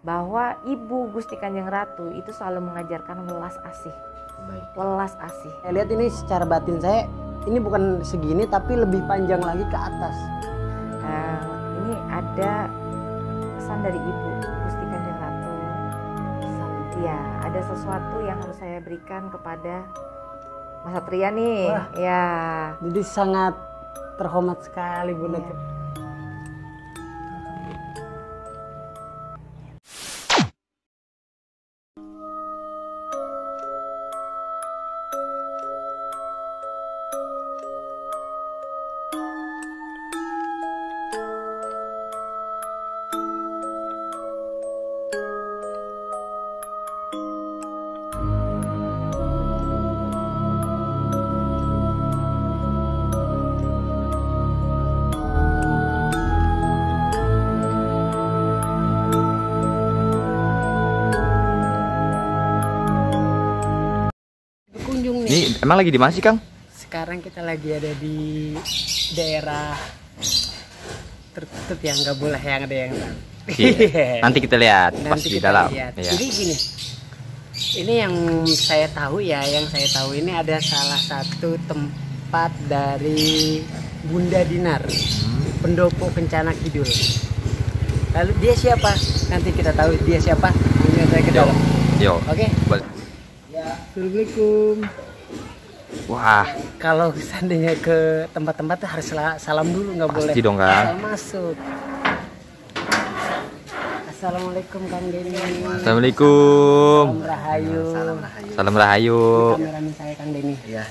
bahwa Ibu Gusti Kanjeng Ratu itu selalu mengajarkan welas asih. Baik. Welas asih. Saya lihat ini secara batin saya, ini bukan segini tapi lebih panjang lagi ke atas. Ini ada pesan dari Ibu Gusti Kanjeng Ratu. Ya, ada sesuatu yang harus saya berikan kepada Mas Satria nih. Wah. Ya. Jadi sangat terhormat sekali Bunda. Iya. Berkunjung nih. Ini emang lagi di mana sih, Kang? Sekarang kita lagi ada di daerah tertutup yang nggak boleh yang ada yang tahu. Iya. Nanti kita lihat pas Nanti di kita dalam. lihat. Iya. Jadi gini, ini yang saya tahu ya, yang saya tahu ini ada salah satu tempat dari Bunda Dinar, pendopo Kencana Kidul. Lalu dia siapa? Nanti kita tahu dia siapa. Lanjut saya ke dalam. Yo. Oke. Boleh. Ya, assalamualaikum. Wah, Kalau seandainya ke tempat-tempat tuh harus salam dulu, nggak boleh. pasti dong, Kang. Asal masuk. Assalamualaikum Kang Denny. Assalamualaikum. Salam Rahayu. Salam Rahayu. Kameramen saya Kang Denny. Iya.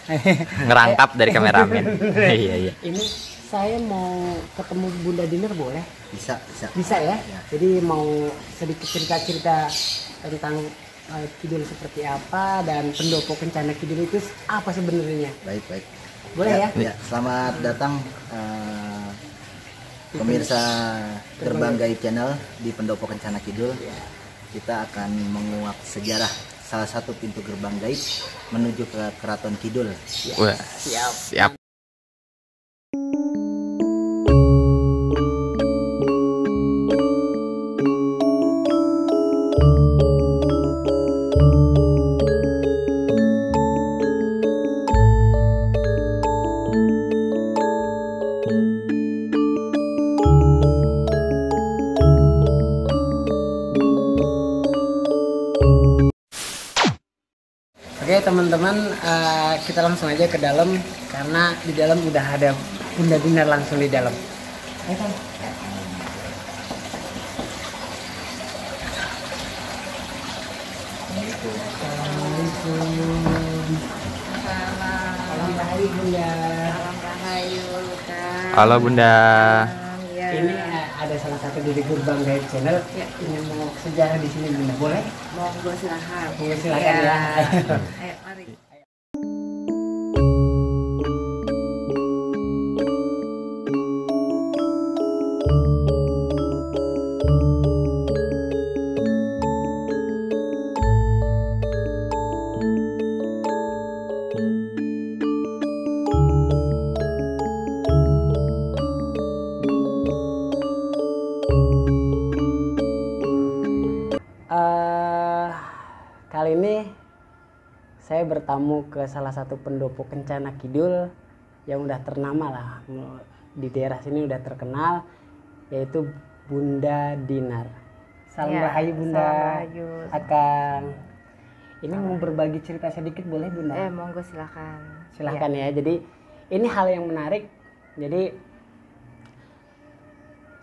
Ngerangkap dari kameramen. Iya, iya. Ini saya mau ketemu Bunda Dinar boleh? Bisa. Bisa ya? Jadi mau sedikit cerita-cerita tentang Kidul seperti apa dan pendopo Kencana Kidul itu apa sebenarnya? Baik. Boleh ya? Ya, selamat datang pemirsa Gerbang Gaib Channel di Pendopo Kencana Kidul. Kita akan menguak sejarah salah satu pintu gerbang gaib menuju ke Keraton Kidul. Wah, siap. Oke teman-teman, kita langsung aja ke dalam karena di dalam udah ada Bunda Dinar langsung di dalam. Ayo, Kang. Assalamualaikum. Salam Rahayu Bunda. Salam Rahayu, Kak. Halo Bunda. Ya. Ini ada salah satu dari Gerbang Gaib Channel yang mau sejarah di sini Bunda, boleh? Monggo silakan. Monggo silakan ya. Ayo, mari. Kali ini saya bertamu ke salah satu pendopo Kencana Kidul yang udah ternama lah di daerah sini, udah terkenal, yaitu Bunda Dinar. Salam Ya, Rahayu Bunda. salam Rahayu. Akang. Ini mau berbagi cerita sedikit boleh Bunda? Monggo silakan. Silahkan ya. Jadi ini hal yang menarik. Jadi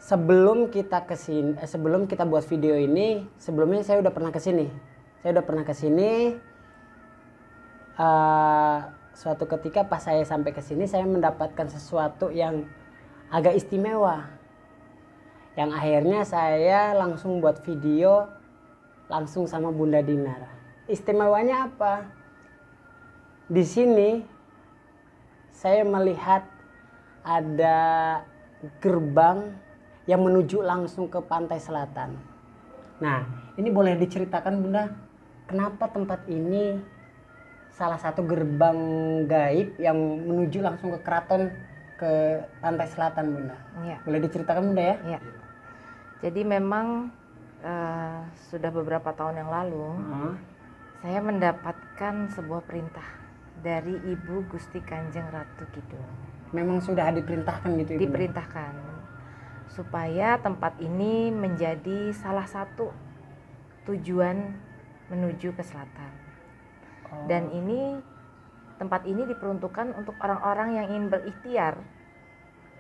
sebelum kita kesini, sebelum kita buat video ini, sebelumnya saya udah pernah kesini. Suatu ketika pas saya sampai ke sini, saya mendapatkan sesuatu yang agak istimewa. Yang akhirnya saya langsung buat video langsung sama Bunda Dinar. Istimewanya apa? Di sini saya melihat ada gerbang yang menuju langsung ke pantai selatan. Nah, ini boleh diceritakan Bunda, kenapa tempat ini salah satu gerbang gaib yang menuju langsung ke keraton ke pantai selatan Bunda? Iya. Boleh diceritakan Bunda ya? Iya. Jadi memang sudah beberapa tahun yang lalu, saya mendapatkan sebuah perintah dari Ibu Gusti Kanjeng Ratu Kidul. Memang sudah diperintahkan gitu Ibu? Diperintahkan supaya tempat ini menjadi salah satu tujuan menuju ke selatan. Dan tempat ini diperuntukkan untuk orang-orang yang ingin berikhtiar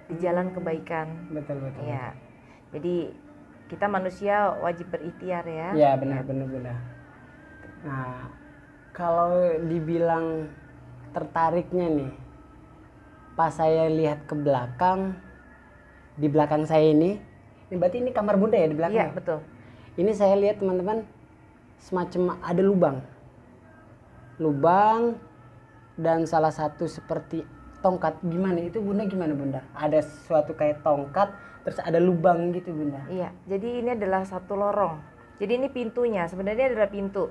di jalan kebaikan. Betul. Ya. Jadi kita manusia wajib berikhtiar ya. Ya benar. Nah, kalau dibilang tertariknya nih, pas saya lihat ke belakang, di belakang saya ini berarti ini kamar Bunda ya di belakang? Iya, betul. Ini saya lihat teman-teman, semacam ada lubang dan salah satu seperti tongkat. Gimana itu Bunda, Bunda? Ada suatu kayak tongkat, terus ada lubang gitu Bunda? Iya, jadi ini adalah satu lorong. Jadi ini pintunya, sebenarnya adalah pintu.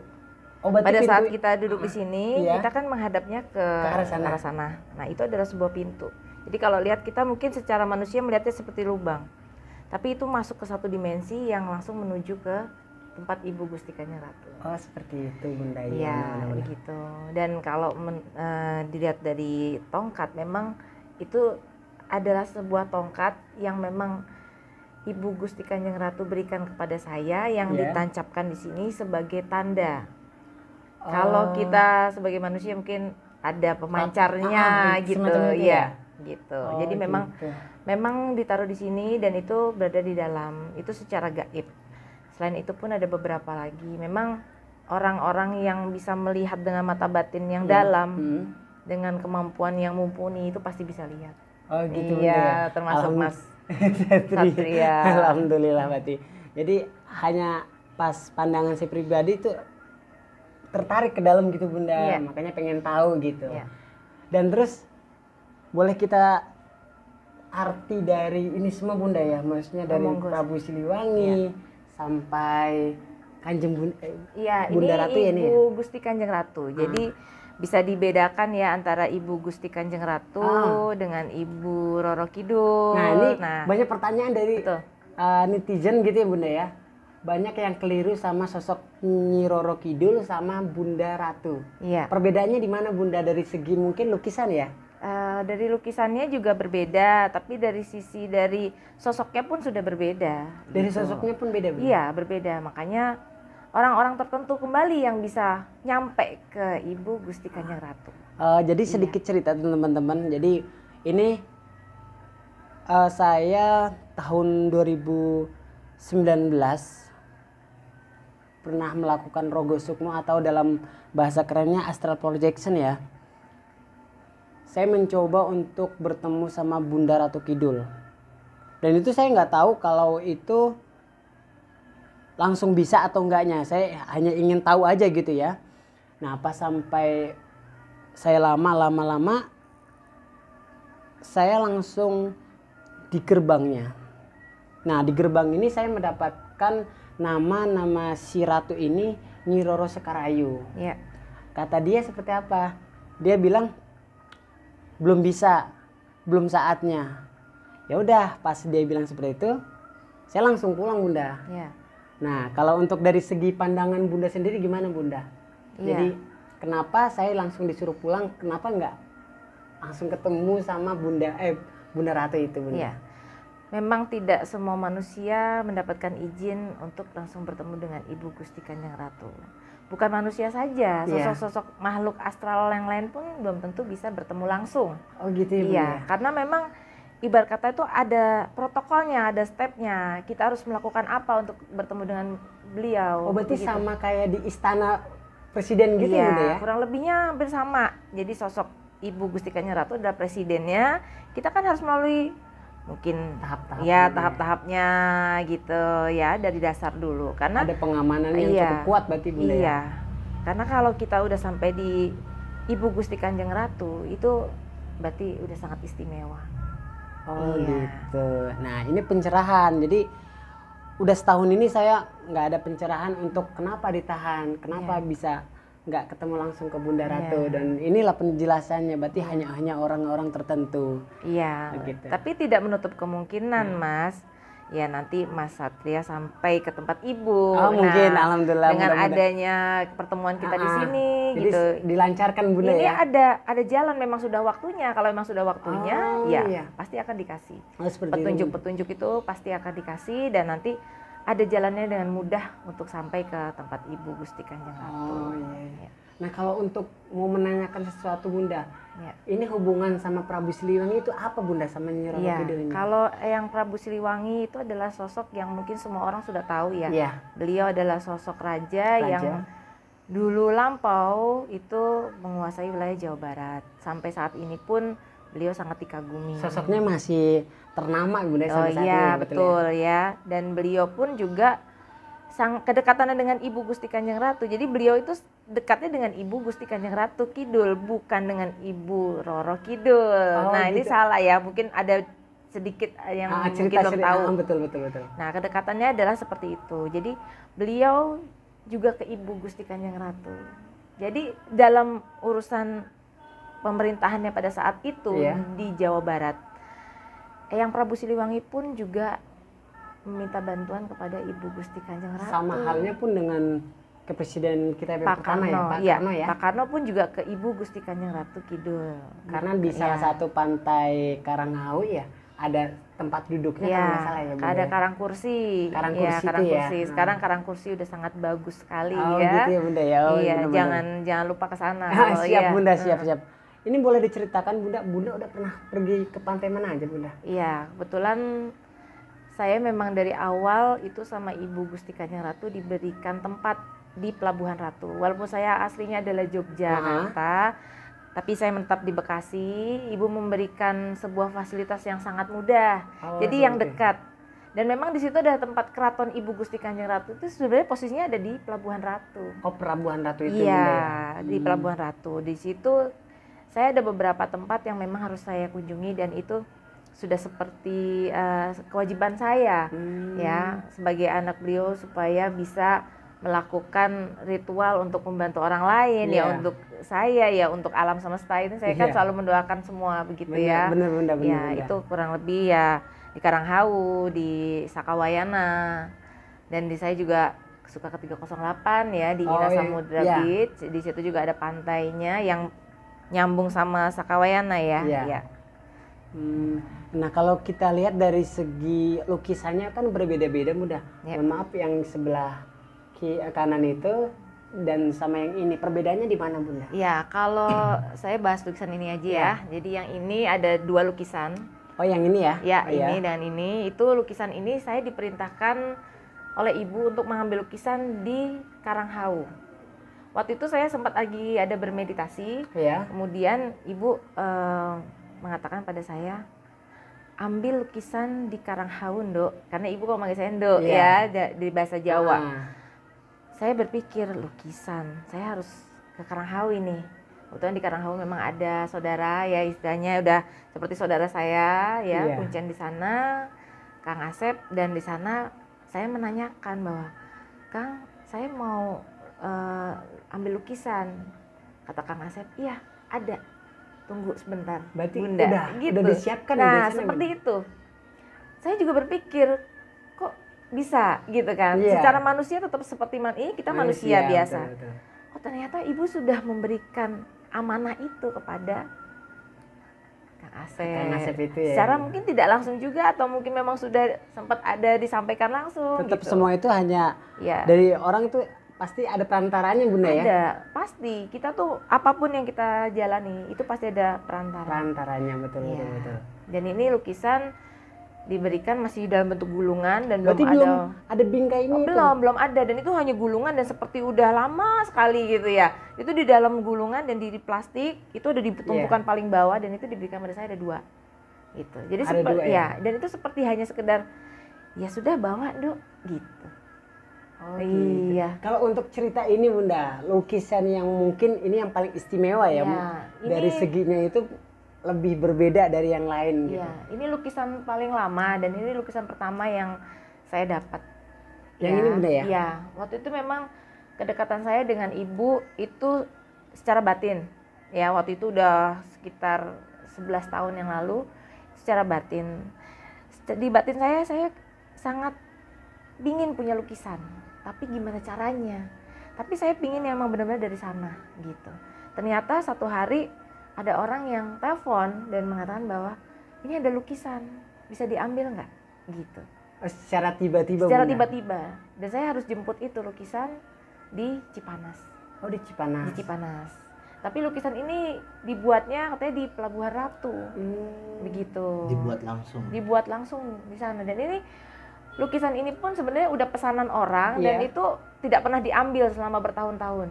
Pada saat kita duduk di sini, iya, kita kan menghadapnya ke arah sana. Nah, itu adalah sebuah pintu. Jadi kalau lihat, kita mungkin secara manusia melihatnya seperti lubang. Tapi itu masuk ke satu dimensi yang langsung menuju ke tempat Ibu Gusti Kanjeng Ratu. Oh, seperti itu Bunda. Iya, begitu. Dan kalau dilihat dari tongkat, memang itu adalah sebuah tongkat yang memang Ibu Gusti Kanjeng Ratu berikan kepada saya, yang ditancapkan di sini sebagai tanda. Kalau kita sebagai manusia mungkin ada pemancarnya gitu, ya. Gitu. Jadi memang ditaruh di sini dan itu berada di dalam. Itu secara gaib. Selain itu pun ada beberapa lagi. Memang orang-orang yang bisa melihat dengan mata batin yang dalam, dengan kemampuan yang mumpuni, itu pasti bisa lihat. Oh gitu. Iya, termasuk Mas Satria. Alhamdulillah berarti. Jadi hanya pas pandangan saya pribadi itu tertarik ke dalam gitu Bunda. Iya. Makanya pengen tahu gitu. Iya. Dan terus boleh kita arti dari ini semua Bunda ya, maksudnya dari Prabu Siliwangi sampai Kanjeng Bunda Ratu ya, Ibu Gusti Kanjeng Ratu. Jadi bisa dibedakan ya antara Ibu Gusti Kanjeng Ratu dengan Ibu Roro Kidul. Nah ini banyak pertanyaan dari netizen gitu ya Bunda ya. Banyak yang keliru sama sosok Nyi Roro Kidul sama Bunda Ratu. Iya. Perbedaannya di mana Bunda, dari segi mungkin lukisan ya? Dari lukisannya juga berbeda, tapi dari sisi dari sosoknya pun sudah berbeda. Dari sosoknya pun beda Bunda? Iya, berbeda. Makanya orang-orang tertentu kembali yang bisa nyampe ke Ibu Gusti Kanjeng Ratu. Jadi sedikit cerita teman-teman. Jadi ini saya tahun 2019 pernah melakukan Rogo Sukmo, atau dalam bahasa kerennya astral projection ya. Saya mencoba untuk bertemu sama Bunda Ratu Kidul. Dan itu saya nggak tahu kalau itu langsung bisa atau enggaknya. Saya hanya ingin tahu aja gitu ya. Nah pas sampai saya lama saya langsung di gerbangnya. Nah di gerbang ini saya mendapatkan nama si Ratu ini Nyi Roro Sekarayu. Ya. Kata dia seperti apa? Dia bilang belum bisa, belum saatnya. Ya udah, pas dia bilang seperti itu, saya langsung pulang Bunda. Ya. Nah, kalau untuk dari segi pandangan Bunda sendiri gimana Bunda? Ya. Jadi kenapa saya langsung disuruh pulang? Kenapa enggak langsung ketemu sama Bunda Ratu itu Bunda? Ya. Memang tidak semua manusia mendapatkan izin untuk langsung bertemu dengan Ibu Gusti Kanjeng Ratu. Bukan manusia saja, sosok-sosok makhluk astral yang lain pun belum tentu bisa bertemu langsung. Oh gitu ya? Iya, karena memang ibarat kata itu ada protokolnya, ada stepnya. Kita harus melakukan apa untuk bertemu dengan beliau. Oh berarti gitu. Sama kayak di istana presiden gitu ya? Iya, kurang lebihnya hampir sama. Jadi sosok Ibu Gusti Kanjeng Ratu adalah presidennya. Kita kan harus melalui mungkin tahap-tahapnya gitu ya, dari dasar dulu, karena ada pengamanan yang cukup kuat berarti Bunda. Iya. Karena kalau kita udah sampai di Ibu Gusti Kanjeng Ratu itu berarti udah sangat istimewa. Oh gitu. Nah ini pencerahan. Jadi udah setahun ini saya nggak ada pencerahan untuk kenapa ditahan, kenapa bisa nggak ketemu langsung ke Bunda Ratu, dan inilah penjelasannya, berarti hanya orang-orang tertentu. Iya. Gitu. Tapi tidak menutup kemungkinan Mas, ya nanti Mas Satria sampai ke tempat Ibu. Oh, mungkin, alhamdulillah, dengan mudah-mudahan. adanya pertemuan kita di sini Jadi gitu. dilancarkan Bunda Ini ya. ada jalan, memang sudah waktunya. Kalau memang sudah waktunya, Oh, ya iya. pasti akan dikasih. Oh, seperti itu. Petunjuk-petunjuk itu pasti akan dikasih dan nanti ada jalannya dengan mudah untuk sampai ke tempat Ibu Gusti Kanjeng Ratu. Oh iya. Ya. Nah kalau untuk mau menanyakan sesuatu Bunda, Ya. ini hubungan sama Prabu Siliwangi itu apa Bunda sama Nyi Roro Iya, Kidul ini? kalau yang Prabu Siliwangi itu adalah sosok yang mungkin semua orang sudah tahu ya. Iya. Beliau adalah sosok raja yang dulu lampau itu menguasai wilayah Jawa Barat. Sampai saat ini pun beliau sangat dikagumi. Sosoknya masih ternama Bunda Oh sampai saat iya, ini. betul ya. Dan beliau pun juga kedekatannya dengan Ibu Gusti Kanjeng Ratu. Jadi beliau itu dekatnya dengan Ibu Gusti Kanjeng Ratu Kidul, bukan dengan Ibu Roro Kidul. Oh, Nah, ini gitu. salah ya. Mungkin ada sedikit yang mungkin cerita belum tahu. betul. Nah, kedekatannya adalah seperti itu. Jadi beliau juga ke Ibu Gusti Kanjeng Ratu. Jadi dalam urusan pemerintahannya pada saat itu Iya. di Jawa Barat, Eyang Prabu Siliwangi pun juga meminta bantuan kepada Ibu Gusti Kanjeng Ratu. Sama halnya pun dengan ke presiden kita yang Pak pertama Karno, ya, Pak iya. Karno ya. Pak Karno pun juga ke Ibu Gusti Kanjeng Ratu Kidul. Karena di salah Iya. satu pantai Karanghawi ya ada tempat duduknya kalau nggak salah ya Bunda. ada ya. Karangkursi. Karangkursi Iya, itu Karangkursi. ya. Sekarang Karangkursi udah sangat bagus sekali Oh ya. gitu ya Bunda ya. Oh, Iya, benar-benar. jangan lupa ke sana. Ah, kalau siap iya. Bunda, siap. Ini boleh diceritakan Bunda udah pernah pergi ke pantai mana aja Bunda? Iya, kebetulan saya memang dari awal itu sama Ibu Gusti Kanjeng Ratu diberikan tempat di Pelabuhan Ratu. Walaupun saya aslinya adalah Yogyakarta, tapi saya menetap di Bekasi. Ibu memberikan sebuah fasilitas yang sangat mudah, Oh, jadi yang seperti. dekat. Dan memang di situ ada tempat keraton Ibu Gusti Kanjeng Ratu itu sebenarnya posisinya ada di Pelabuhan Ratu. Oh, Pelabuhan Ratu itu Iya, Bunda ya. di Pelabuhan Ratu. Di situ saya ada beberapa tempat yang memang harus saya kunjungi dan itu sudah seperti kewajiban saya ya sebagai anak beliau supaya bisa melakukan ritual untuk membantu orang lain ya, Iya. untuk saya ya, untuk alam semesta ini saya kan Iya. selalu mendoakan semua begitu ya. Bener Bunda. Ya, itu kurang lebih ya di Karanghawu, di Sakawayana, dan di saya juga suka ke 308 ya di Oh, Ina iya. Samudra Iya. Beach. Di situ juga ada pantainya yang nyambung sama Sakawayana ya. Iya. Ya. Nah kalau kita lihat dari segi lukisannya kan berbeda-beda Bunda. Ya. Mohon maaf yang sebelah kanan itu dan sama yang ini perbedaannya di mana Bunda? Ya, kalau saya bahas lukisan ini aja ya. Jadi yang ini ada dua lukisan. Oh yang ini ya? Ya, Oh, ini dan ini. Itu lukisan ini saya diperintahkan oleh Ibu untuk mengambil lukisan di Karanghawu. Waktu itu saya sempat lagi ada bermeditasi. Ya. Kemudian Ibu mengatakan pada saya, ambil lukisan di Karanghawu, Nduk. Karena Ibu kalau manggil saya Nduk Iya. ya, di bahasa Jawa. Ah. Saya berpikir lukisan, saya harus ke Karanghawu ini. Kebetulan di Karanghawu memang ada saudara ya, istilahnya udah seperti saudara saya ya, Iya. kuncian di sana, Kang Asep, dan di sana saya menanyakan bahwa Kang, saya mau ambil lukisan. Kata Kang Asep, iya ada. Tunggu sebentar, Berarti Bunda. udah disiapkan Nah, biasanya, seperti Bunda? itu. Saya juga berpikir, kok bisa gitu kan? Iya. Secara manusia tetap seperti ini kita manusia biasa. betul. Oh ternyata Ibu sudah memberikan amanah itu kepada Kang Asep. Kang Asep itu ya. Secara mungkin tidak langsung juga atau mungkin memang sudah sempat ada disampaikan langsung. Tetap gitu. semua itu hanya Ya. dari orang itu pasti ada perantaranya Bunda ya? Ada, pasti. Kita tuh apapun yang kita jalani itu pasti ada perantara. Perantaranya betul. Iya. Dan ini lukisan diberikan masih dalam bentuk gulungan dan Berarti belum ada bingkai ini Oh, itu? belum ada, dan itu hanya gulungan dan seperti udah lama sekali gitu ya. Itu di dalam gulungan dan di plastik itu ada di tumpukan paling bawah dan itu diberikan pada saya ada 2. Gitu. Jadi Ada 2 ya? dan itu seperti hanya sekedar ya sudah bawa, Dok, gitu. Oh, gitu. Iya. Kalau untuk cerita ini Bunda, lukisan yang mungkin ini yang paling istimewa ya, Ya, dari ini- seginya itu lebih berbeda dari yang lain gitu. Iya, ini lukisan paling lama dan ini lukisan pertama yang saya dapat. Yang ini Bunda ya? Iya, waktu itu memang kedekatan saya dengan Ibu itu secara batin. Ya, waktu itu udah sekitar 11 tahun yang lalu secara batin. Di batin saya sangat pingin punya lukisan, tapi gimana caranya? Tapi saya pingin yang emang benar-benar dari sana gitu. Ternyata satu hari ada orang yang telepon dan mengatakan bahwa ini ada lukisan, bisa diambil nggak? Gitu. Secara tiba-tiba. Secara Bunda? tiba-tiba. Dan saya harus jemput itu lukisan di Cipanas. Oh, di Cipanas. Di Cipanas. Tapi lukisan ini dibuatnya katanya di Pelabuhan Ratu. Begitu. Dibuat langsung di sana. Dan ini lukisan ini pun sebenarnya udah pesanan orang dan itu tidak pernah diambil selama bertahun-tahun.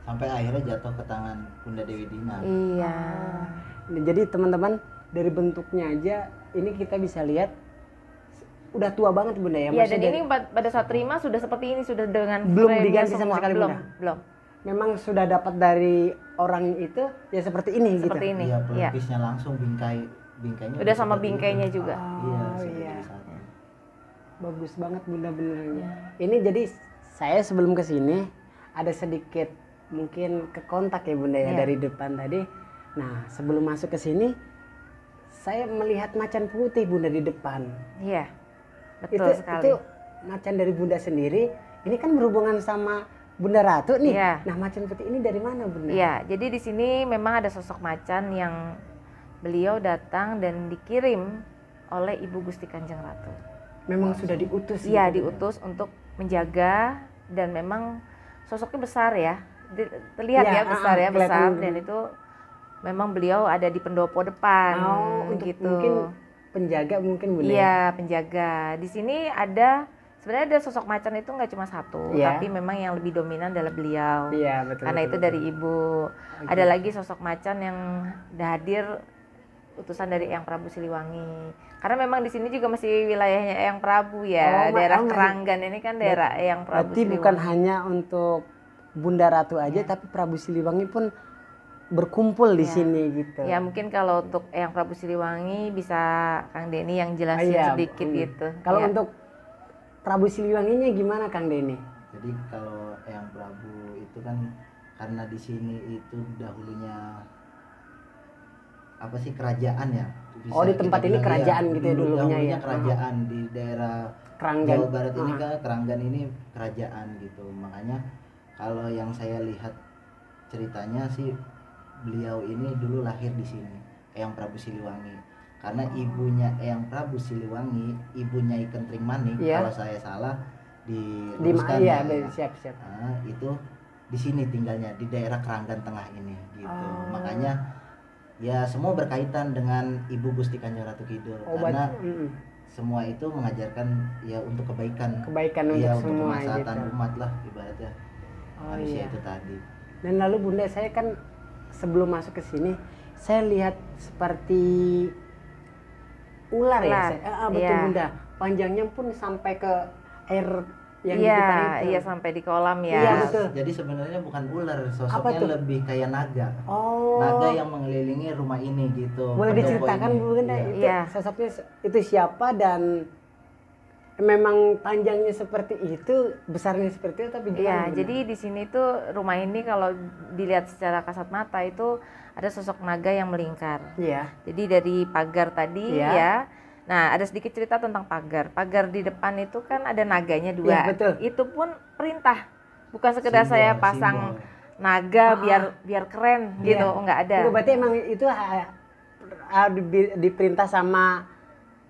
Sampai akhirnya jatuh ke tangan Bunda Dewi Dina. Iya. Jadi teman-teman, dari bentuknya aja ini kita bisa lihat udah tua banget Bunda ya. Iya, dan ini pada saat terima sudah seperti ini, sudah dengan belum frame-nya diganti sama semua. sekali belum, Bunda. belum. Memang sudah dapat dari orang itu ya seperti ini Seperti gitu. ini. Iya, Iya. pelukisnya langsung bingkainya Udah sama seperti bingkainya itu. juga. Iya, Oh, sudah iya. jadi satu. Bagus banget Bunda beneran. Iya. Ini jadi saya sebelum ke sini ada sedikit mungkin ke kontak ya Bunda ya Iya. dari depan tadi. Nah, sebelum masuk ke sini saya melihat macan putih Bunda di depan. Iya. Betul sekali. Itu macan dari Bunda sendiri. Ini kan berhubungan sama Bunda Ratu nih. Iya. Nah, macan putih ini dari mana Bunda? Iya, jadi di sini memang ada sosok macan yang beliau datang dan dikirim oleh Ibu Gusti Kanjeng Ratu. Memang sudah diutus. Iya, gitu, diutus untuk menjaga, dan memang sosoknya besar ya. Terlihat Iya, ya besar ya, besar, kelihatan. dan itu memang beliau ada di pendopo depan untuk gitu. mungkin penjaga mungkin Bunda. Iya, penjaga. Di sini ada sebenarnya ada sosok macan itu nggak cuma satu, Iya. tapi memang yang lebih dominan adalah beliau. Iya, betul. Karena betul, itu betul. dari ibu. Ada lagi sosok macan yang hadir utusan dari Eyang Prabu Siliwangi. Karena memang di sini juga masih wilayahnya Eyang Prabu ya, daerah Keranggan ini kan daerah Eyang Prabu Berarti Siliwangi. bukan hanya untuk Bunda Ratu aja, tapi Prabu Siliwangi pun berkumpul di Ya. sini gitu. Ya mungkin kalau untuk Eyang Prabu Siliwangi bisa Kang Denny yang jelasin Iya, sedikit gitu. Kalau Ya. untuk Prabu Siliwanginya gimana Kang Denny? Jadi kalau Eyang Prabu itu kan karena di sini itu dahulunya apa sih, kerajaan ya. Bisa Oh, di kita tempat ini bilang, kerajaan iya, gitu ya dulunya dahulunya ya. kerajaan di daerah Keranggan. Jawa Barat ini kan, Keranggan ini kerajaan gitu. Makanya kalau yang saya lihat ceritanya sih, beliau ini dulu lahir di sini, Eyang Prabu Siliwangi. Karena ibunya Eyang Prabu Siliwangi, ibunya Nyai Kentring Manik, Iya. kalau saya salah Di diluruskan iya, ya. siap-siap. Nah, itu di sini tinggalnya, di daerah Keranggan Tengah ini gitu. Oh. Makanya ya semua berkaitan dengan Ibu Gusti Kanjeng Ratu Kidul, karena semua itu mengajarkan ya untuk kebaikan untuk ya, untuk semua kemaslahatan gitu. umat lah ibaratnya. Oh, Manusia iya. itu tadi. Dan lalu Bunda, saya kan sebelum masuk ke sini saya lihat seperti ular ya. Ular, Betul iya. Bunda. Panjangnya pun sampai ke air yang di Iya, depan itu. iya sampai di kolam ya. Iya, betul. Jadi sebenarnya bukan ular, Apa sosoknya tuh? lebih kayak naga. Oh. Naga yang mengelilingi rumah ini gitu. Boleh pendopo diceritakan ini. Bunda Iya. itu Iya. sosoknya itu siapa dan memang panjangnya seperti itu, besarnya seperti itu, tapi Iya, gimana? Bunda? jadi di sini tuh rumah ini kalau dilihat secara kasat mata itu ada sosok naga yang melingkar. Iya. Jadi dari pagar tadi Iya. ya. Nah, ada sedikit cerita tentang pagar. Pagar di depan itu kan ada naganya dua. Iya, betul. Itu pun perintah. Bukan sekedar saya Simbol, pasang simbol. naga biar keren Iya. gitu, enggak ada. Enggak, berarti emang itu diperintah sama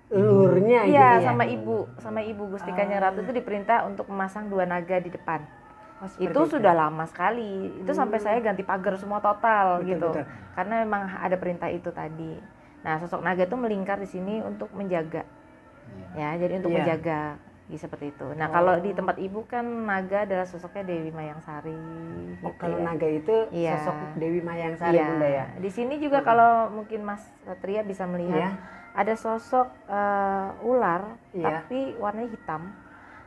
leluhurnya gitu Iya, ya. sama ibu Gusti Kanjeng Ratu itu diperintah untuk memasang dua naga di depan. Oh, seperti Itu sudah lama sekali. Itu sampai saya ganti pagar semua total Betul, gitu. betul. Karena memang ada perintah itu tadi. Nah, sosok naga itu melingkar di sini untuk menjaga. Iya. Ya, jadi untuk Iya. menjaga seperti itu. Nah, kalau di tempat ibu kan naga adalah sosoknya Dewi Mayangsari. Oh, gitu kalau ya. naga itu Iya. sosok Dewi Mayangsari Iya. Bunda ya. Di sini juga kalau mungkin Mas Satria bisa Iya. melihat ada sosok ular Iya. tapi warnanya hitam.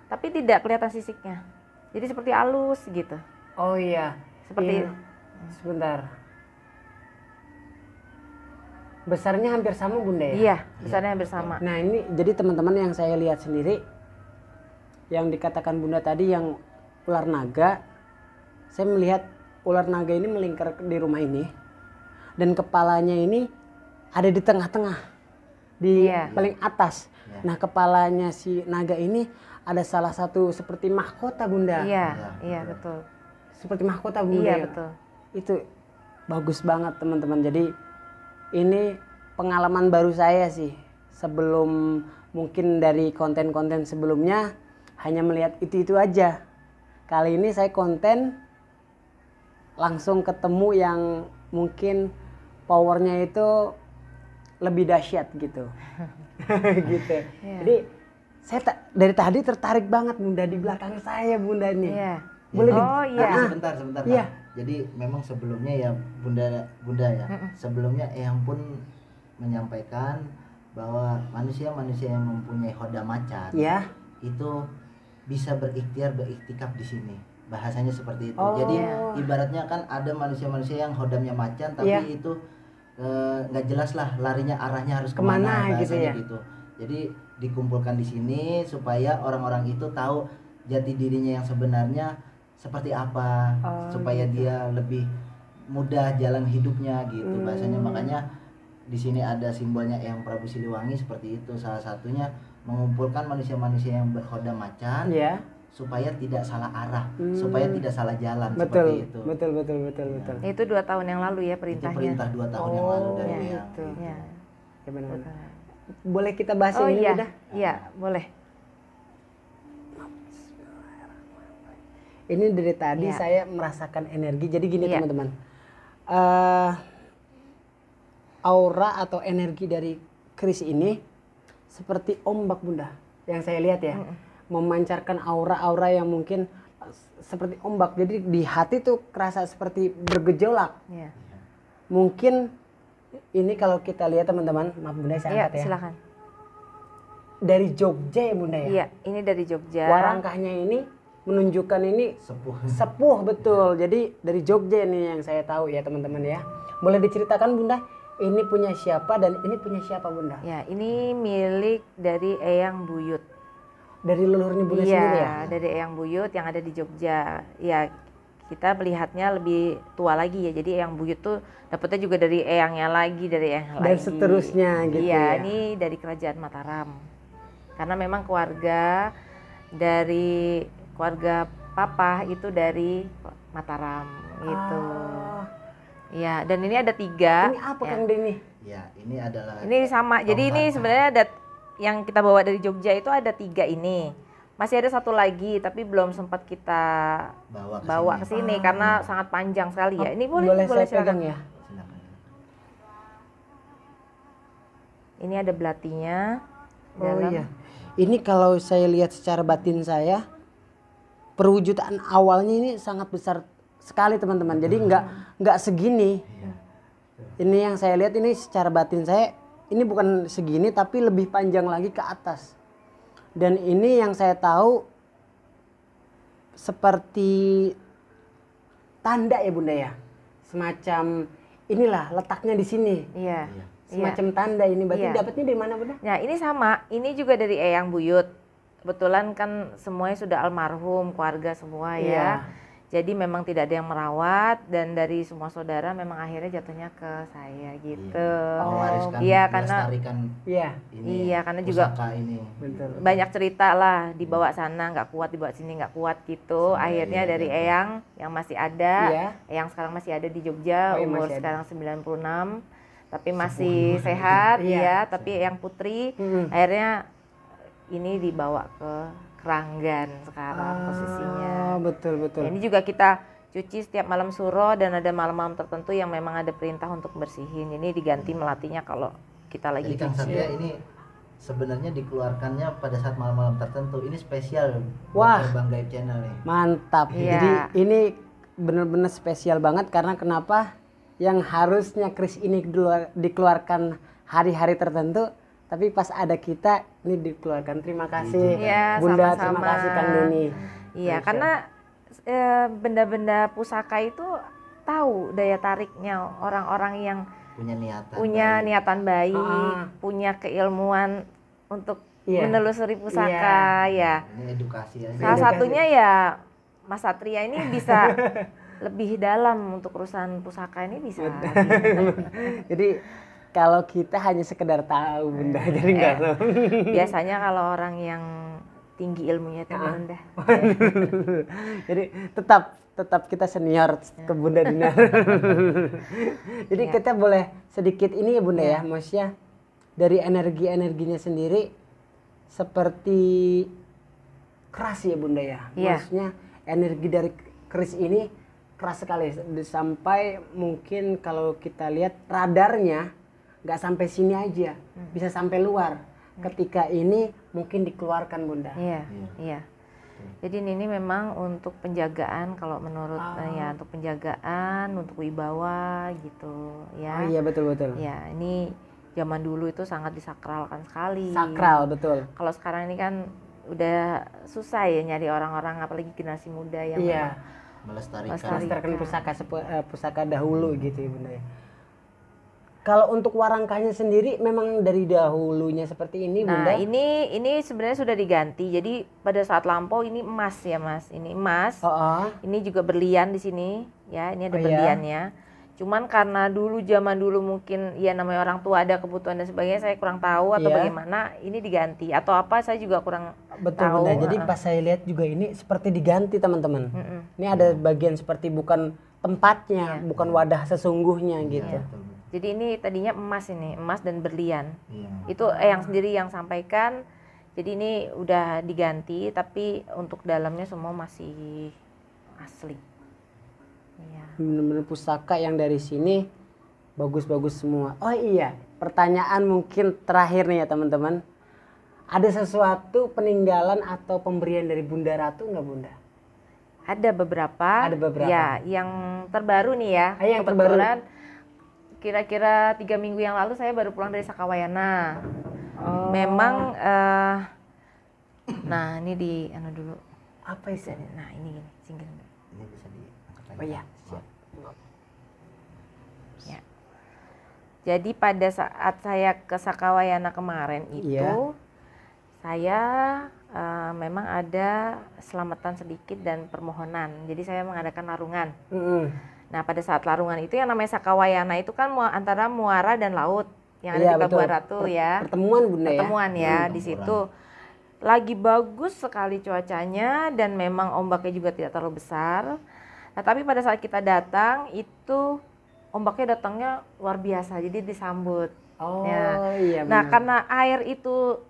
Tapi tidak kelihatan sisiknya. Jadi seperti halus gitu. Oh iya. Seperti Iya. Sebentar. Besarnya hampir sama Bunda ya? iya, besarnya hampir sama. Nah ini jadi teman-teman yang saya lihat sendiri, yang dikatakan Bunda tadi yang ular naga, saya melihat ular naga ini melingkar di rumah ini, dan kepalanya ini ada di tengah-tengah, di Iya. paling atas. Ya. Nah, kepalanya si naga ini ada salah satu seperti mahkota Bunda. Iya, Iya, betul. Seperti mahkota Bunda. Iya, ya. betul. Itu bagus banget teman-teman. Jadi ini pengalaman baru saya sih. Sebelum mungkin dari konten-konten sebelumnya hanya melihat itu aja. Kali ini saya konten langsung ketemu yang mungkin powernya itu lebih dahsyat gitu. Gitu. Iya. Jadi saya dari tadi tertarik banget Bunda di belakang saya Bunda nih. Iya. Boleh di- Oh Tapi iya. sebentar Iya. Kak. Jadi memang sebelumnya ya Bunda ya. Sebelumnya Eyang pun menyampaikan bahwa manusia-manusia yang mempunyai hoda macan Ya. itu bisa beriktikaf di sini. Bahasanya seperti itu. Oh. Jadi ibaratnya kan ada manusia-manusia yang hodamnya macan tapi Iya. itu nggak jelas lah larinya arahnya harus Kemana kemana gitu bahasanya ya. gitu. Jadi dikumpulkan di sini supaya orang-orang itu tahu jati dirinya yang sebenarnya seperti apa, Oh, supaya gitu. dia lebih mudah jalan hidupnya gitu bahasanya. Makanya di sini ada simbolnya Eyang Prabu Siliwangi seperti itu, salah satunya mengumpulkan manusia-manusia yang berhoda macan Ya. supaya tidak salah arah, supaya tidak salah jalan seperti Betul. itu. Betul. Ya. Itu 2 tahun yang lalu ya Itu perintahnya. perintah 2 tahun yang lalu dari Oh, Eyang. gitu. Iya. Ya benar-benar. Boleh kita bahas Oh ini iya. Bunda? Iya, boleh. Ini dari tadi Iya. saya merasakan energi. Jadi gini Iya. teman-teman. Aura atau energi dari keris ini seperti ombak Bunda. Yang saya lihat ya. Memancarkan aura-aura yang mungkin seperti ombak. Jadi di hati tuh kerasa seperti bergejolak. Iya. Mungkin ini kalau kita lihat teman-teman, maaf Bunda saya Iya, angkat ya. silakan. Dari Jogja ya Bunda ya. Iya, ini dari Jogja. Warangkahnya ini menunjukkan ini Sepuh. sepuh betul. Jadi dari Jogja ini yang saya tahu ya teman-teman ya. Boleh diceritakan Bunda, ini punya siapa dan ini punya siapa Bunda? Ya, ini milik dari Eyang Buyut. Dari leluhurnya Bunda Iya, sendiri ya? dari Eyang Buyut yang ada di Jogja. Ya, kita melihatnya lebih tua lagi ya. Jadi Eyang Buyut tuh dapetnya juga dari eyangnya lagi, dari eyang Dan lagi. seterusnya gitu Iya, ya? ini dari kerajaan Mataram. Karena memang keluarga dari keluarga papa itu dari Mataram gitu. Ah, Iya, dan ini ada 3. ini apa ya. Kang Denny? Ya, ini adalah Ini sama. Jadi ini tongkat. sebenarnya ada yang kita bawa dari Jogja itu ada 3 ini. Masih ada 1 lagi tapi belum sempat kita bawa ke sini karena sangat panjang sekali ya. Ini boleh saya silakan. pegang ya? Silakan. Ini ada belatinya. Oh dalam. iya. Ini kalau saya lihat secara batin saya, perwujudan awalnya ini sangat besar sekali teman-teman. Jadi nggak segini. Iya. Ini yang saya lihat ini secara batin saya, ini bukan segini tapi lebih panjang lagi ke atas. Dan ini yang saya tahu seperti tanda ya Bunda ya. Semacam inilah letaknya di sini. Iya. Iya. Semacam tanda ini. Berarti Iya. dapatnya dari mana Bunda? Nah, ini sama. Ini juga dari Eyang Buyut. Kebetulan kan semuanya sudah almarhum, keluarga semua ya. Iya. Jadi memang tidak ada yang merawat dan dari semua saudara memang akhirnya jatuhnya ke saya gitu. Mewariskan, Iya, karena melestarikan Iya. ini Iya, karena juga pusaka ini. Betul. banyak cerita lah dibawa sana nggak kuat, dibawa sini nggak kuat gitu. Sampai Akhirnya iya, dari jatuh. Eyang yang masih ada, Iya. Eyang sekarang masih ada di Jogja, Oh, iya, umur masih ada. sekarang 96, tapi masih sehat Iya. ya. Tapi Eyang Putri Mm-mm. akhirnya ini dibawa ke Keranggan sekarang posisinya. Ah, betul betul. Ya, ini juga kita cuci setiap malam suro dan ada malam-malam tertentu yang memang ada perintah untuk bersihin. Ini diganti melatinya kalau kita lagi Jadi Kang cuci. Satya ini sebenarnya dikeluarkannya pada saat malam-malam tertentu. Ini spesial Wah. buat Terbang Gaib Channel nih. Mantap. Iya. Jadi ini benar-benar spesial banget karena kenapa? Yang harusnya kris ini dikeluarkan hari-hari tertentu, tapi pas ada kita ini dikeluarkan. Terima kasih Iya, Bunda, sama-sama. terima kasih Kang Denny. Iya, karena benda-benda pusaka itu tahu daya tariknya orang-orang yang Punya niatan. punya baik. niatan baik, Ah. punya keilmuan untuk Iya. menelusuri pusaka ya. Ini edukasi aja. Salah satunya ya Mas Satria ini bisa lebih dalam untuk urusan pusaka ini bisa. Jadi kalau kita hanya sekedar tahu Bunda, jadi nggak tahu. Biasanya kalau orang yang tinggi ilmunya itu rendah. Jadi tetap kita senior ke Bunda Dinar. Jadi kita boleh sedikit ini ya Bunda ya, maksudnya dari energinya sendiri seperti keras ya Bunda ya. Maksudnya energi dari keris ini keras sekali sampai mungkin kalau kita lihat radarnya nggak sampai sini aja, bisa sampai luar. Ketika ini mungkin dikeluarkan Bunda. Iya. Jadi ini memang untuk penjagaan, kalau menurut ya untuk penjagaan, untuk wibawa gitu ya. Oh iya betul. Ya ini zaman dulu itu sangat disakralkan sekali. Sakral betul. Kalau sekarang ini kan udah susah ya nyari orang-orang, apalagi generasi muda yang melestarikan pusaka dahulu gitu ya Bunda ya. Kalau untuk warangkahnya sendiri memang dari dahulunya seperti ini Bunda? Nah ini sebenarnya sudah diganti. Jadi pada saat lampau ini emas ya Mas. Ini emas. Ini juga berlian di sini ya. Ini ada berliannya. Cuman karena zaman dulu mungkin ya namanya orang tua ada kebutuhan dan sebagainya, saya kurang tahu atau bagaimana ini diganti atau apa, saya juga kurang tahu. Bunda. Jadi pas saya lihat juga ini seperti diganti teman-teman. Ini ada bagian seperti bukan tempatnya, bukan wadah sesungguhnya gitu. Jadi ini tadinya emas, ini emas dan berlian. Itu yang sendiri yang sampaikan. Jadi ini udah diganti, tapi untuk dalamnya semua masih asli. Benar-benar pusaka yang dari sini bagus-bagus semua. Oh iya, pertanyaan mungkin terakhir nih ya teman-teman. Ada sesuatu peninggalan atau pemberian dari Bunda Ratu nggak Bunda? Ada beberapa. Ya, yang terbaru nih ya. Yang kebetulan kira-kira 3 minggu yang lalu saya baru pulang dari Sakawayana. Memang nah ini di dulu. Apa sih? Nah ini gini, singgir. Ini bisa diangkat lagi. Oh iya. Ya. Jadi pada saat saya ke Sakawayana kemarin itu saya memang ada selamatan sedikit dan permohonan. Jadi saya mengadakan larungan. Nah pada saat larungan itu yang namanya Sakawayana itu kan antara muara dan laut yang ada di Pelabuhan Ratu ya. Pertemuan Bunda ya. Pertemuan ya di situ. Lagi bagus sekali cuacanya dan memang ombaknya juga tidak terlalu besar. Nah tapi pada saat kita datang itu ombaknya datangnya luar biasa, jadi disambut. Iya. Nah karena air itu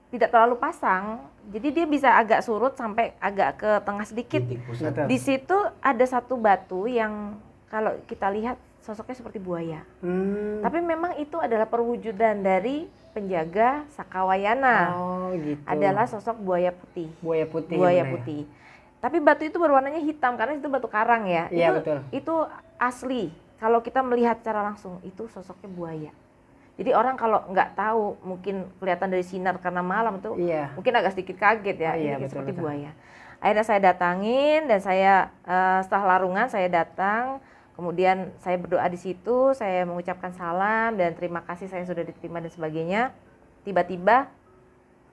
tidak terlalu pasang, jadi dia bisa agak surut sampai agak ke tengah sedikit. Di situ ada satu batu yang kalau kita lihat sosoknya seperti buaya. Tapi memang itu adalah perwujudan dari penjaga Sakawayana. Gitu. Adalah sosok buaya putih. Buaya putih. Tapi batu itu berwarnanya hitam karena itu batu karang ya. Iya betul. Itu asli. Kalau kita melihat secara langsung itu sosoknya buaya. Jadi orang kalau nggak tahu, mungkin kelihatan dari sinar karena malam tuh, mungkin agak sedikit kaget ya. Ini seperti buaya. Akhirnya saya datangin dan saya setelah larungan saya datang, kemudian saya berdoa di situ, saya mengucapkan salam dan terima kasih saya sudah diterima dan sebagainya. Tiba-tiba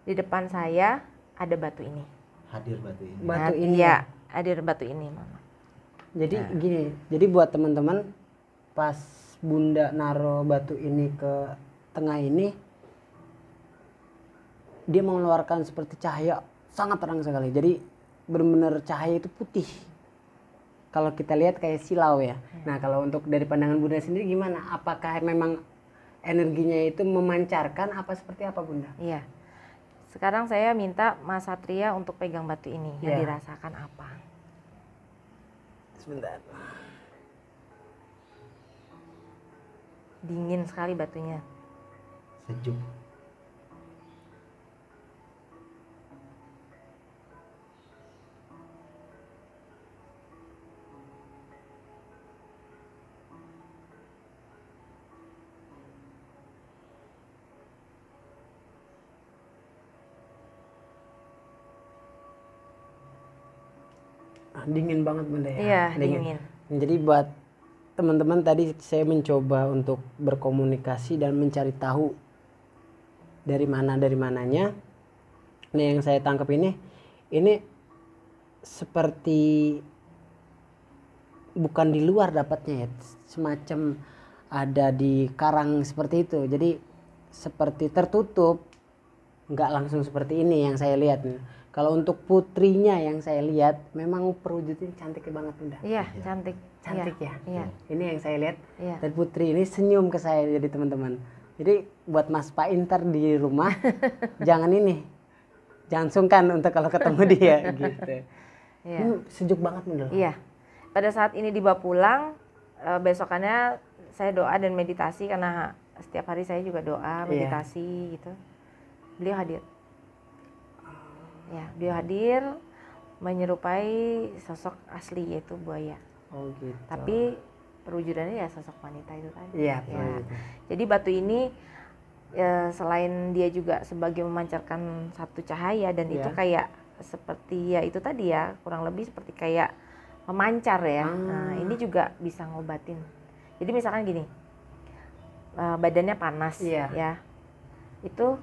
di depan saya ada batu ini. Hadir batu ini. Batu ini. Ya, hadir batu ini, Mama. Jadi gini, jadi buat teman-teman pas Bunda naro batu ini ke tengah ini, dia mengeluarkan seperti cahaya sangat terang sekali. Jadi benar-benar cahaya itu putih. Kalau kita lihat kayak silau ya. Nah kalau untuk dari pandangan Bunda sendiri gimana? Apakah memang energinya itu memancarkan apa seperti apa Bunda? Iya. Sekarang saya minta Mas Satria untuk pegang batu ini. Yang dirasakan apa? Sebentar. Dingin sekali batunya. Sejuk. Dingin banget Bunda ya. Iya, dingin. Jadi buat teman-teman tadi saya mencoba untuk berkomunikasi dan mencari tahu dari mananya. Nah yang saya tangkap ini seperti bukan di luar dapatnya ya, semacam ada di karang seperti itu. Jadi seperti tertutup, nggak langsung seperti ini yang saya lihat nih. Kalau untuk putrinya yang saya lihat memang perwujudannya cantik banget Bunda. Iya, cantik. Cantik Iya, ya. Iya. Ini yang saya lihat. Iya. Dan putri ini senyum ke saya jadi teman-teman. Jadi buat Mas Pak Inter di rumah jangan sungkan untuk kalau ketemu dia gitu. Iya. Ini sejuk banget Bunda. Iya. Pada saat ini dibawa pulang, besokannya saya doa dan meditasi karena setiap hari saya juga doa, meditasi gitu. Beliau hadir. Ya, beliau hadir menyerupai sosok asli yaitu buaya. Oh gitu. Tapi perwujudannya ya sosok wanita itu tadi. Iya, Ya. Jadi batu ini selain dia juga sebagai memancarkan satu cahaya dan itu kayak seperti ya itu tadi ya, kurang lebih seperti kayak memancar ya. Nah, ini juga bisa ngobatin. Jadi misalkan gini, badannya panas ya. Itu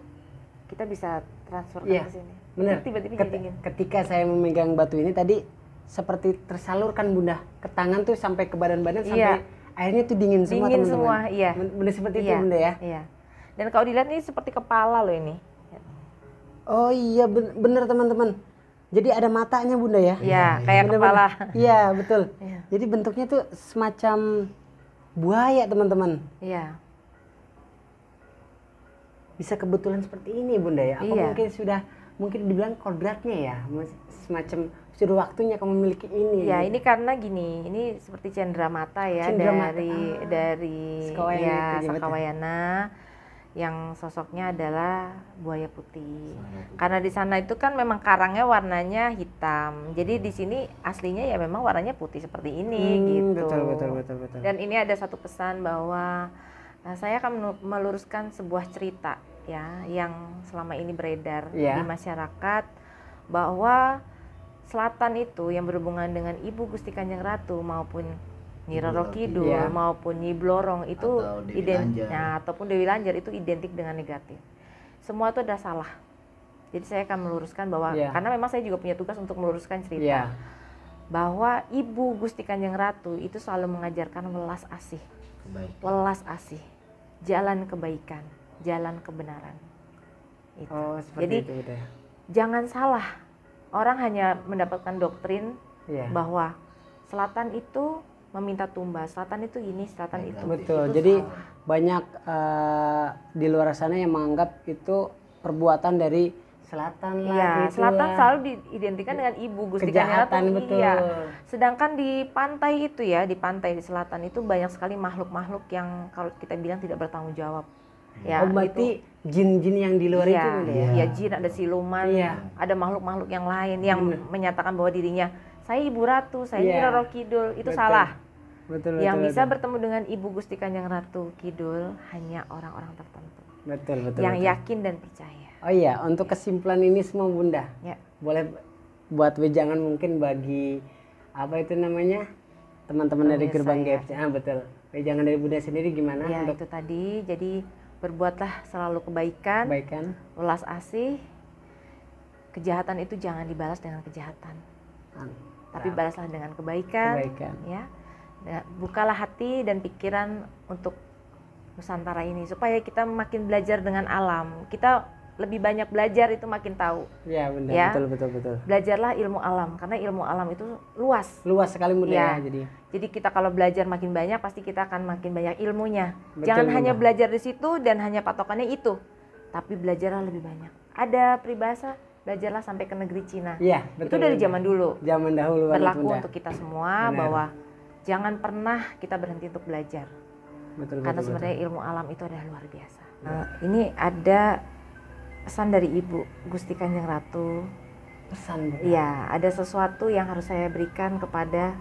kita bisa transfer ke sini. Benar. Tiba-tiba jadi dingin. Ketika saya memegang batu ini tadi seperti tersalurkan Bunda ke tangan tuh sampai ke badan-badan sampai airnya tuh dingin semua Dingin teman-teman. semua, iya. Benar seperti itu Bunda ya. Iya. Dan kalau dilihat ini seperti kepala loh ini. Oh iya benar teman-teman. Jadi ada matanya Bunda ya. Iya, kayak kepala. Iya, betul. Iya. Jadi bentuknya tuh semacam buaya teman-teman. Iya. Bisa kebetulan seperti ini Bunda ya. Apa Iya. mungkin dibilang kodratnya ya, semacam sudah waktunya kamu memiliki ini. Ya, ini karena gini, ini seperti cendramata ya dari Sakawayana yang sosoknya adalah buaya putih. Karena di sana itu kan memang karangnya warnanya hitam. Jadi di sini aslinya ya memang warnanya putih seperti ini gitu. Betul. Dan ini ada satu pesan bahwa saya akan meluruskan sebuah cerita ya yang selama ini beredar di masyarakat bahwa selatan itu yang berhubungan dengan Ibu Gusti Kanjeng Ratu maupun Nyi Roro Kidul maupun Nyi Blorong itu ataupun Dewi Lanjar itu identik dengan negatif. Semua itu ada salah. Jadi saya akan meluruskan bahwa karena memang saya juga punya tugas untuk meluruskan cerita bahwa Ibu Gusti Kanjeng Ratu itu selalu mengajarkan welas asih. Welas asih. Jalan kebaikan, jalan kebenaran. Itu. Jadi itu, jangan salah. Orang hanya mendapatkan doktrin bahwa selatan itu meminta tumbas, selatan itu ini, selatan itu. Betul. Itu Jadi salah. banyak di luar sana yang menganggap itu perbuatan dari selatan lah. Iya, gitu selatan lah. selalu diidentikan dengan Ibu Gusti Kanjeng Ratu. Kejahatan, betul. Iya. Sedangkan di pantai itu ya, di pantai di selatan itu banyak sekali makhluk-makhluk yang kalau kita bilang tidak bertanggung jawab. Ya, berarti jin-jin yang di luar itu Bunda ya. Iya, jin, ada siluman, ada makhluk-makhluk yang lain yang menyatakan bahwa dirinya saya Ibu Ratu, saya Nyi Roro Kidul, itu salah. Yang bisa bertemu dengan Ibu Gusti Kanjeng Ratu Kidul hanya orang-orang tertentu. Betul. Yang yakin dan percaya. Oh iya, untuk kesimpulan ini semua Bunda, boleh buat wejangan mungkin bagi apa itu namanya teman-teman dari Gerbang GFC. Betul. Wejangan dari Bunda sendiri gimana? Ya itu tadi, jadi berbuatlah selalu kebaikan, welas asih. Kejahatan itu jangan dibalas dengan kejahatan, tapi balaslah dengan kebaikan. Ya, bukalah hati dan pikiran untuk Nusantara ini supaya kita makin belajar dengan alam. Kita lebih banyak belajar itu makin tahu. Iya Bunda, ya? Betul. Belajarlah ilmu alam karena ilmu alam itu luas. Luas sekali Bunda ya. Jadi kita kalau belajar makin banyak pasti kita akan makin banyak ilmunya. Jangan hanya belajar di situ dan hanya patokannya itu. Tapi belajarlah lebih banyak. Ada peribahasa, belajarlah sampai ke negeri Cina. Iya, betul. Itu dari zaman dulu. Zaman dahulu berlaku Bunda. untuk kita semua bahwa jangan pernah kita berhenti untuk belajar. Karena sebenarnya ilmu alam itu adalah luar biasa. Nah, ini ada pesan dari Ibu Gusti Kanjeng Ratu. Pesan? Iya, ada sesuatu yang harus saya berikan kepada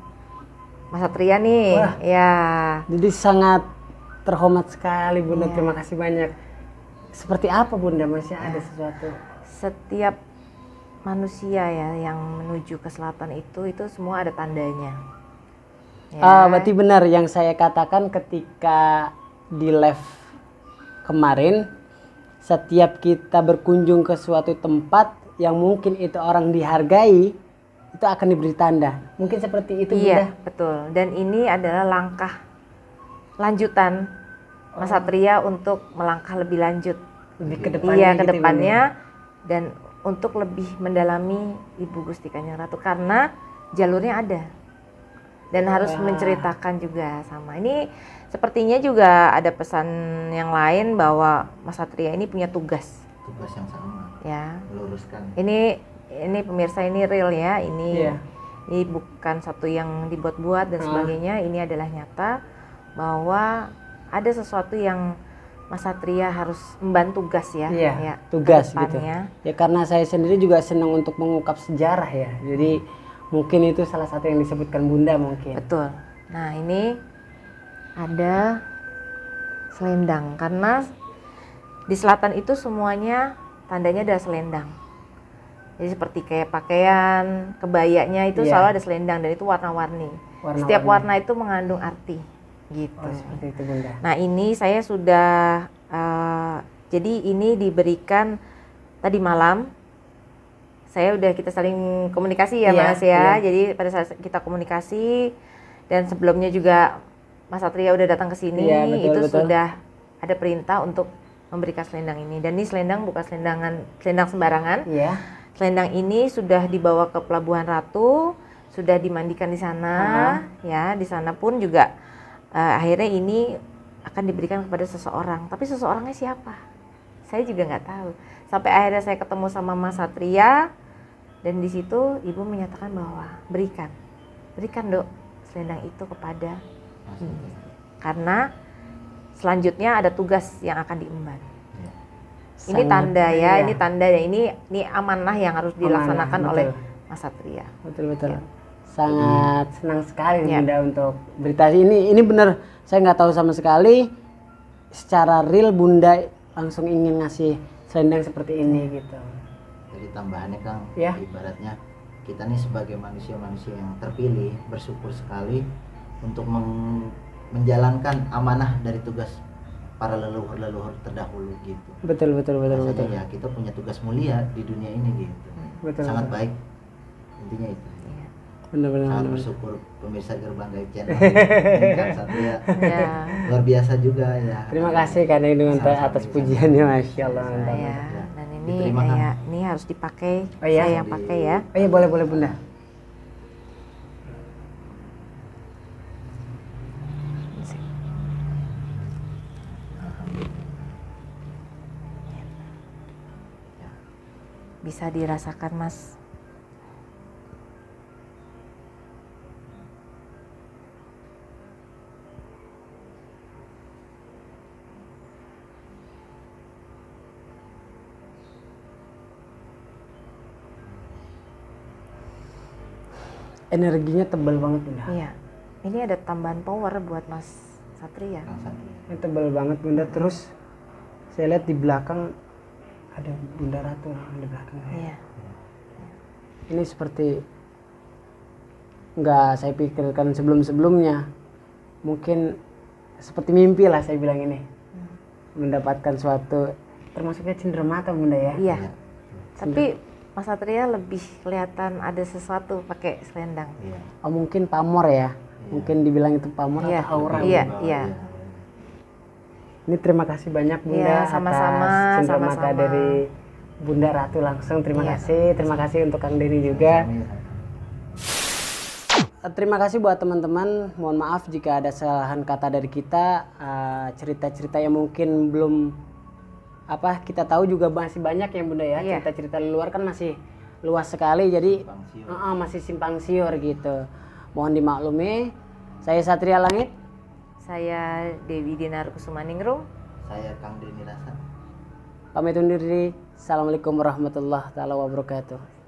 Mas Satria nih. Wah, ya. Jadi sangat terhormat sekali Bunda. Terima kasih banyak. Seperti apa Bunda? Masih ada sesuatu? Setiap manusia ya yang menuju ke selatan itu semua ada tandanya. Berarti benar yang saya katakan ketika di live kemarin, setiap kita berkunjung ke suatu tempat yang mungkin itu orang dihargai, itu akan diberi tanda. Mungkin seperti itu Bunda. Iya, betul. Dan ini adalah langkah lanjutan Mas Satria untuk melangkah lebih lanjut. Lebih ke depannya. Iya, ke gitu ya, Bunda. depannya dan untuk lebih mendalami Ibu Gusti Kanjeng Ratu karena jalurnya ada. Dan harus menceritakan juga sama. Ini sepertinya juga ada pesan yang lain bahwa Mas Satria ini punya tugas. Tugas yang sama, Ya. meluruskan. Ini pemirsa, ini real ya. Iya. Ini bukan satu yang dibuat-buat dan sebagainya. Ini adalah nyata bahwa ada sesuatu yang Mas Satria harus memban tugas ya. Iya, ya, tugas ke gitu. depannya. Ya karena saya sendiri juga senang untuk mengungkap sejarah ya. Jadi mungkin itu salah satu yang disebutkan Bunda mungkin. Betul. Nah ini ada selendang karena di selatan itu semuanya tandanya ada selendang. Jadi seperti kayak pakaian, kebayanya itu Iya. selalu ada selendang dan itu warna-warni. Setiap warna itu mengandung arti gitu. Oh, seperti itu Bunda. Nah ini saya sudah jadi ini diberikan tadi malam. Saya udah kita saling komunikasi ya Iya, Mas ya. iya. Jadi pada saat kita komunikasi dan sebelumnya juga Mas Satria udah datang ke sini, Iya, betul, itu betul. sudah ada perintah untuk memberikan selendang ini. Dan ini selendang bukan selendang sembarangan. Iya. Selendang ini sudah dibawa ke Pelabuhan Ratu, sudah dimandikan di sana, ya di sana pun juga akhirnya ini akan diberikan kepada seseorang. Tapi seseorangnya siapa? Saya juga nggak tahu. Sampai akhirnya saya ketemu sama Mas Satria dan di situ Ibu menyatakan bahwa berikan Dok selendang itu kepada ini. Karena selanjutnya ada tugas yang akan diemban. Ini Sangat, tanda ya, iya. ini tanda ya, ini amanah yang harus dilaksanakan Amanah, oleh betul. Mas Satria. Betul. Sangat senang sekali Ya. Bunda untuk berita ini. Ini benar saya nggak tahu sama sekali. Secara real Bunda langsung ingin ngasih selendang seperti ini gitu. Jadi tambahannya Kang, Ya. ibaratnya kita nih sebagai manusia-manusia yang terpilih bersyukur sekali untuk menjalankan amanah dari tugas para leluhur-leluhur terdahulu gitu. Betul. Rasanya ya kita punya tugas mulia di dunia ini gitu. Betul. Sangat baik intinya itu. Sangat Benar. bersyukur pemirsa Gerbang Gaib Channel ini Kang Satria. Ya, Luar biasa juga ya. Terima kasih karena dengan Sama-sama, atas sama-sama. pujiannya, masya Allah. mantap. ya. Dan ini Diterima, Kang. ya, ini harus dipakai. Oh, iya? Saya yang pakai ya. Oh iya boleh Bunda. Bisa dirasakan Mas. Energinya tebal banget Bunda. Iya. Ini ada tambahan power buat Mas Satria. Kang Satria. Ini tebal banget Bunda. Terus saya lihat di belakang ada Bunda Ratu di belakang. Iya. Ini seperti nggak saya pikirkan sebelumnya. Mungkin seperti mimpi lah saya bilang ini. Mendapatkan suatu termasuknya cenderamata Bunda ya. Iya. Tapi Mas Satria lebih kelihatan ada sesuatu pakai selendang. Iya. Oh mungkin pamor ya. Mungkin dibilang itu pamor Iya. atau aura. Iya, Bawah, iya. Ini terima kasih banyak Bunda Iya, sama-sama, atas cenderamata sama-sama. dari Bunda Ratu langsung. Terima Iya. kasih. Terima kasih untuk Kang Denny juga. Amin. Terima kasih buat teman-teman. Mohon maaf jika ada kesalahan kata dari kita. Cerita-cerita yang mungkin belum kita tahu juga masih banyak ya Bunda ya. Iya. Cerita-cerita di luar kan masih luas sekali. Jadi Simpang siur. masih simpang siur gitu. Mohon dimaklumi. Saya Satria Langit. Saya Dewi Dinar Kusumaningrum. Saya Kang Denny Rasa. Pamit undur diri. Assalamualaikum warahmatullahi wabarakatuh.